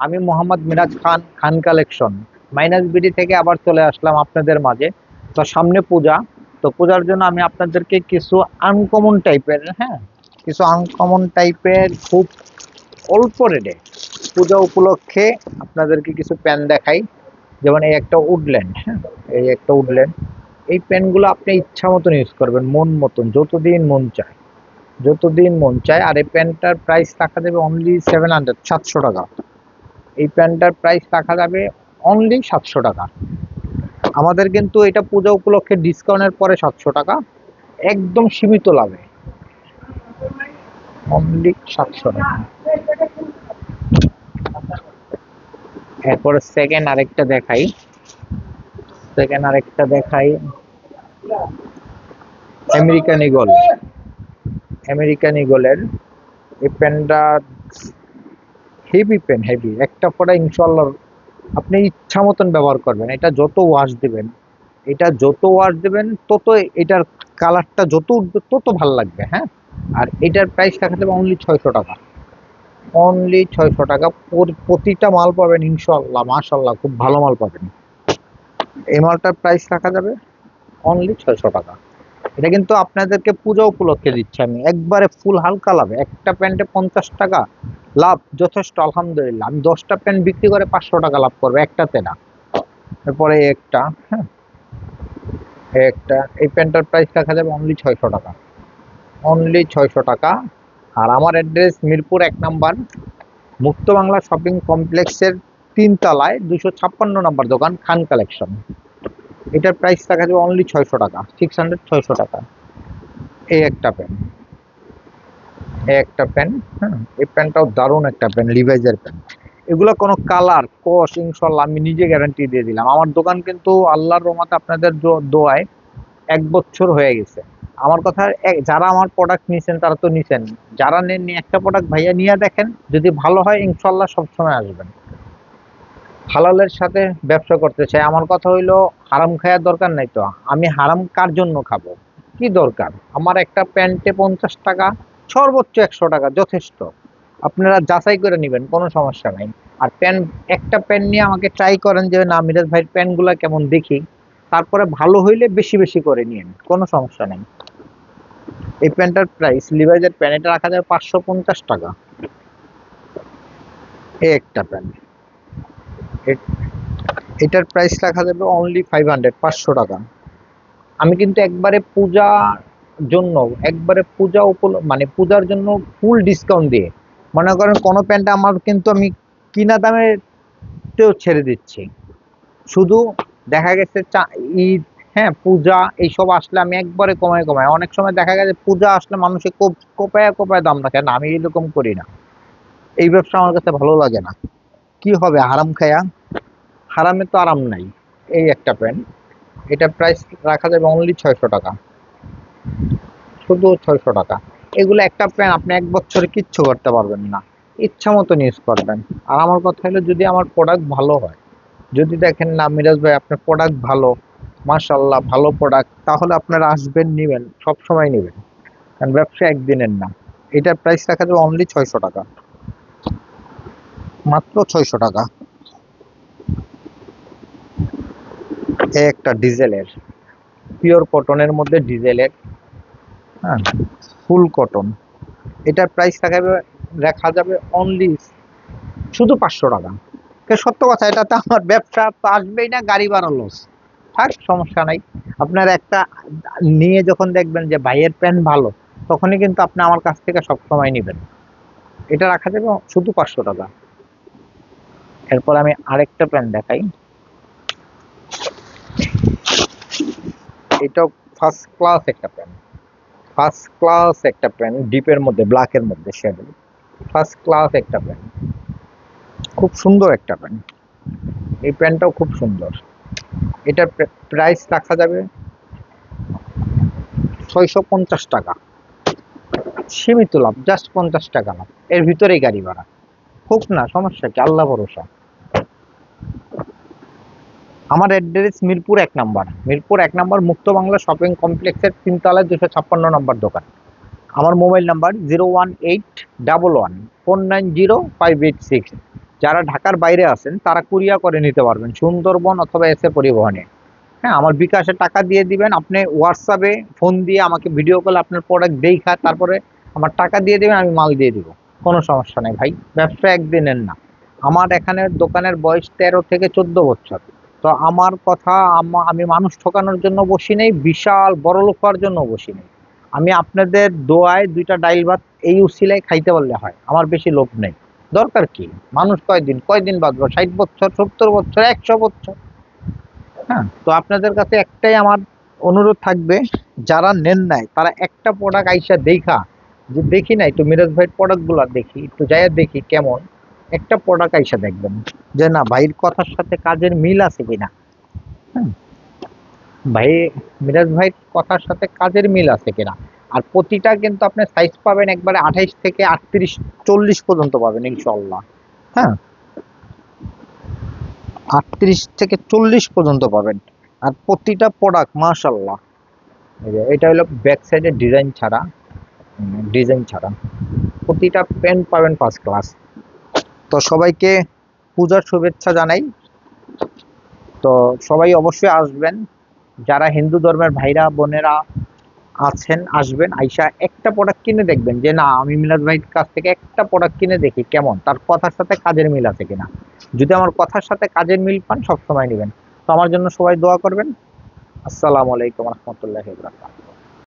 আমি মোহাম্মদ মিরাজ খান, খান collection minus BD থেকে আবার চলে আসলাম আপনাদের মাঝে। তো সামনে পূজা, তো পূজার জন্য আমি আপনাদেরকে কিছু আনকমন টাইপের, হ্যাঁ, কিছু আনকমন টাইপের খুব অল্প রেটে পূজা উপলক্ষে আপনাদেরকে কিছু প্যান দেখাই। যেমন এই একটা উডল্যান্ড, হ্যাঁ, এই একটা উডল্যান্ড। এই প্যানগুলো আপনি ইচ্ছা মতন ইউজ করবেন, মন মতন, যতদিন মন চায়, যতদিন মন চায়। আর এই প্যান্টটার প্রাইস রাখা যাবে অনলি 700, 700 টাকা। এই প্যান্টটার প্রাইস রাখা যাবে অনলি 700 টাকা। আমাদের কিন্তু এটা পূজা উপলক্ষে ডিসকাউন্টের পরে 700 টাকা, একদম সীমিত লাভে, অনলি 700 টাকা। এরপরে সেকেন্ড আরেকটা দেখাই আমেরিকান ইগল। আমেরিকান ইগলের এই প্যান্টটা হেভি পেন, হেভি একটা পরে ইনশাল্লাহ আপনি ইচ্ছা মতন ব্যবহার করবেন। এটা যত ওয়াশ দেবেন তত এটার কালারটা যত উঠবে তত ভালো লাগবে, হ্যাঁ। আর এটার প্রাইস রাখা যাবে অনলি 600 টাকা, অনলি 600 টাকা। প্রতিটা মাল পাবেন ইনশাল্লাহ, মাশাল্লাহ, খুব ভালো মাল পাবেন। এই মালটার প্রাইস রাখা যাবে অনলি 600 টাকা। এটা কিন্তু আপনাদেরকে পূজা উপলক্ষে দিচ্ছি আমি, একবারে ফুল হালকা লাভে। একটা প্যান্টে 50 টাকা লাভ যথেষ্ট, আলহামদুলিল্লাহ। আমি 10টা প্যান্ট বিক্রি করে 500 টাকা লাভ করবো, একটাতে না। এরপরে একটা, হ্যাঁ, এই প্যান্টটার প্রাইস রাখা যাবে অনলি 600 টাকা, অনলি 600 টাকা। আর আমার অ্যাড্রেস মিরপুর 1 নম্বর, মুক্ত বাংলা শপিং কমপ্লেক্সের 3 তলায় 256 নম্বর দোকান, খান কালেকশন। এটার প্রাইস রাখা যাবে অনলি 600 টাকা, 600 টাকা। এই একটা প্যান্ট, হ্যাঁ, এই প্যান্টটাও দারুণ একটা প্যান্ট, লিভাইজের প্যান্ট। এগুলো কোনো কালার কস ইনশাল্লাহ আমি নিজে গ্যারান্টি দিয়ে দিলাম। আমার দোকান কিন্তু আল্লাহর রহমতে আপনাদের দোয়ায় 1 বছর হয়ে গেছে। আমার কথা, যারা আমার প্রোডাক্ট নিছেন তারা তো নিছেন, যারা নেননি একটা প্রোডাক্ট ভাইয়া নিয়ে দেখেন, যদি ভালো হয় ইনশাল্লাহ সবসময় আসবেন। হালালের সাথে ব্যবসা করতে চাই। আমার কথা হইলো হারাম খাওয়ার দরকার নাই। তো আমি হারাম কার জন্য খাবো, কি দরকার? আমার একটা প্যান্টে 50 টাকা, সর্বোচ্চ 100 টাকা যথেষ্ট। আপনারা যাচাই করে নেবেন, কোনো সমস্যা নাই। আর একটা প্যান্ট নিয়ে আমাকে ট্রাই করেন যে না মিরাজ ভাইয়ের প্যান্টগুলো কেমন দেখি, তারপরে ভালো হইলে বেশি বেশি করে নিন, কোনো সমস্যা নেই। এই প্যান্টটার প্রাইস, লিভাইজের প্যান্ট, এটা রাখা যাবে 550 টাকা। এই একটা প্যান্ট, এটার প্রাইস রাখা যাবে অনলি 500, 500 টাকা। আমি কিন্তু একবারে মানে পূজার জন্য ফুল ডিসকাউন্ট দিয়ে, মনে করেন কোনো প্যান্ট আমার কিন্তু আমি কিনা দামে ছেড়ে দিচ্ছি। শুধু দেখা গেছে ঈদ, হ্যাঁ, পূজা এইসব আসলে আমি একবারে কমায় কমায়, অনেক সময় দেখা গেছে পূজা আসলে মানুষে কোপায় কোপায় দাম রাখে না, আমি এরকম করি না। এই ব্যবসা আমার কাছে ভালো লাগে না। কি হবে হারাম খায়া? হারামে তো আরাম নাই। এই একটা প্যান্ট, এটা প্রাইস রাখা যাবে অনলি 600 টাকা, শুধু 600 টাকা। এগুলো একটা প্যান্ট আপনি 1 বছরে কিচ্ছু করতে পারবেন না, ইচ্ছা মতন ইউজ করবেন। আর আমার কথা হলো যদি আমার প্রোডাক্ট ভালো হয়, যদি দেখেন না মিরাজ ভাই আপনার প্রোডাক্ট ভালো, মাশাল্লাহ ভালো প্রোডাক্ট, তাহলে আপনারা আসবেন, নেবেন, সব সময় নেবেন। কারণ ব্যবসা একদিনের না। এটার প্রাইস রাখা যাবে অনলি 600 টাকা, মাত্র 600 টাকা। একটা ডিজেলের, পিওর কটনের মধ্যে ডিজেলের, হ্যাঁ, ফুল কটন। এটার প্রাইস রাখা যাবে অনলি শুধু 500 টাকা। সত্য কথা, এটাতে আমার ব্যবসা তো আসবেই না, গাড়ি ভাড়া লস, থাক সমস্যা নাই। আপনার একটা নিয়ে যখন দেখবেন যে ভাইয়ের প্যান্ট ভালো, তখনই কিন্তু আপনি আমার কাছ থেকে সব সময় নেবেন। এটা রাখা যাবে শুধু 500 টাকা। এরপর আমি আরেকটা প্যান্ট দেখাই। এটাও ফার্স্ট ক্লাস একটা প্যান্ট, ডিপের মধ্যে, ব্ল্যাকের মধ্যে শ্যাডো, ফার্স্ট ক্লাস একটা প্যান্ট, খুব সুন্দর একটা প্যান্ট। এই প্যান্টটাও খুব সুন্দর। এটার প্রাইস রাখা যাবে 650 টাকা, সীমিত লাভ, জাস্ট 50 টাকা লাভ, এর ভিতরেই গাড়ি ভাড়া। হোক না, সমস্যা কি, আল্লাহ ভরসা। আমার অ্যাড্রেস মিরপুর 1 নম্বর, মুক্ত বাংলা শপিং কমপ্লেক্সের 3 তলায় 256 নম্বর দোকান। আমার মোবাইল নাম্বার 01811 490 586। যারা ঢাকার বাইরে আছেন তারা কুরিয়া করে নিতে পারবেন সুন্দরবন অথবা এসএ পরিবহনে। হ্যাঁ, আমার বিকাশে টাকা দিয়ে দিবেন, আপনি হোয়াটসঅ্যাপে ফোন দিয়ে আমাকে ভিডিও কল আপনার প্রোডাক্ট দেখা, তারপরে আমার টাকা দিয়ে দিবেন, আমি মাল দিয়ে দিব। কোনো সমস্যা নেই ভাই, ব্যবসা একদিনের না। আমার এখানে দোকানের বয়স 13 থেকে 14 বছর। তো আমার কথা, আমি মানুষ ঠকানোর জন্য বসি নেই, বিশাল বড় লোক হওয়ার জন্য বসি নেই। আমি আপনাদের দোয়ায় 2টা ডাইল ভাত এই উসিলায় খাইতে পারলে হয়, আমার বেশি লোভ নেই। দরকার কি, মানুষ কয়দিন কয়দিন বাঁচবো, 60 বছর, 70 বছর, 100 বছর। হ্যাঁ, তো আপনাদের কাছে একটাই আমার অনুরোধ থাকবে, যারা নেন নাই তারা একটা প্রোডাক্ট আইসা দেখা, যে দেখি না একটু মিরাজ ভাইয়ের প্রোডাক্ট গুলা দেখি, একটু যাইয়া দেখি কেমন, একটা প্রোডাক্ট আইসা দেখবেন যে না ভাইয়ের কথার সাথে কাজের মিল আছে কিনা। হ্যাঁ, ভাই, মিরাজ ভাইয়ের কথার সাথে কাজের মিল আছে কিনা। আর প্রতিটা কিন্তু আপনি সাইজ পাবেন একবারে 28 থেকে 38 40 পর্যন্ত পাবেন ইনশাল্লাহ। হ্যাঁ, 38 থেকে 40 পর্যন্ত পাবেন। আর প্রতিটা প্রোডাক্ট মাশাল্লাহ। এই যে এটা হলো ব্যাক সাইডের ডিজাইন ছাড়া প্রতিটা প্যান্ট পাবেন ফার্স্ট ক্লাস। তো সবাইকে পূজার শুভেচ্ছা জানাই। তো সবাই অবশ্যই আসবেন, যারা হিন্দু ধর্মের ভাইরা বোনেরা আছেন আসবেন, আইসা একটা প্রোডাক্ট কিনে দেখবেন যে না আমি মিলাদ ভাইয়ের কাছ থেকে একটা প্রোডাক্ট কিনে দেখি কেমন, তার কথার সাথে কাজের মিল আছে কিনা। যদি আমার কথার সাথে কাজের মিল পান সবসময় নেবেন। তো আমার জন্য সবাই দোয়া করবেন। আসসালামু আলাইকুম রহমতুল্লাহ।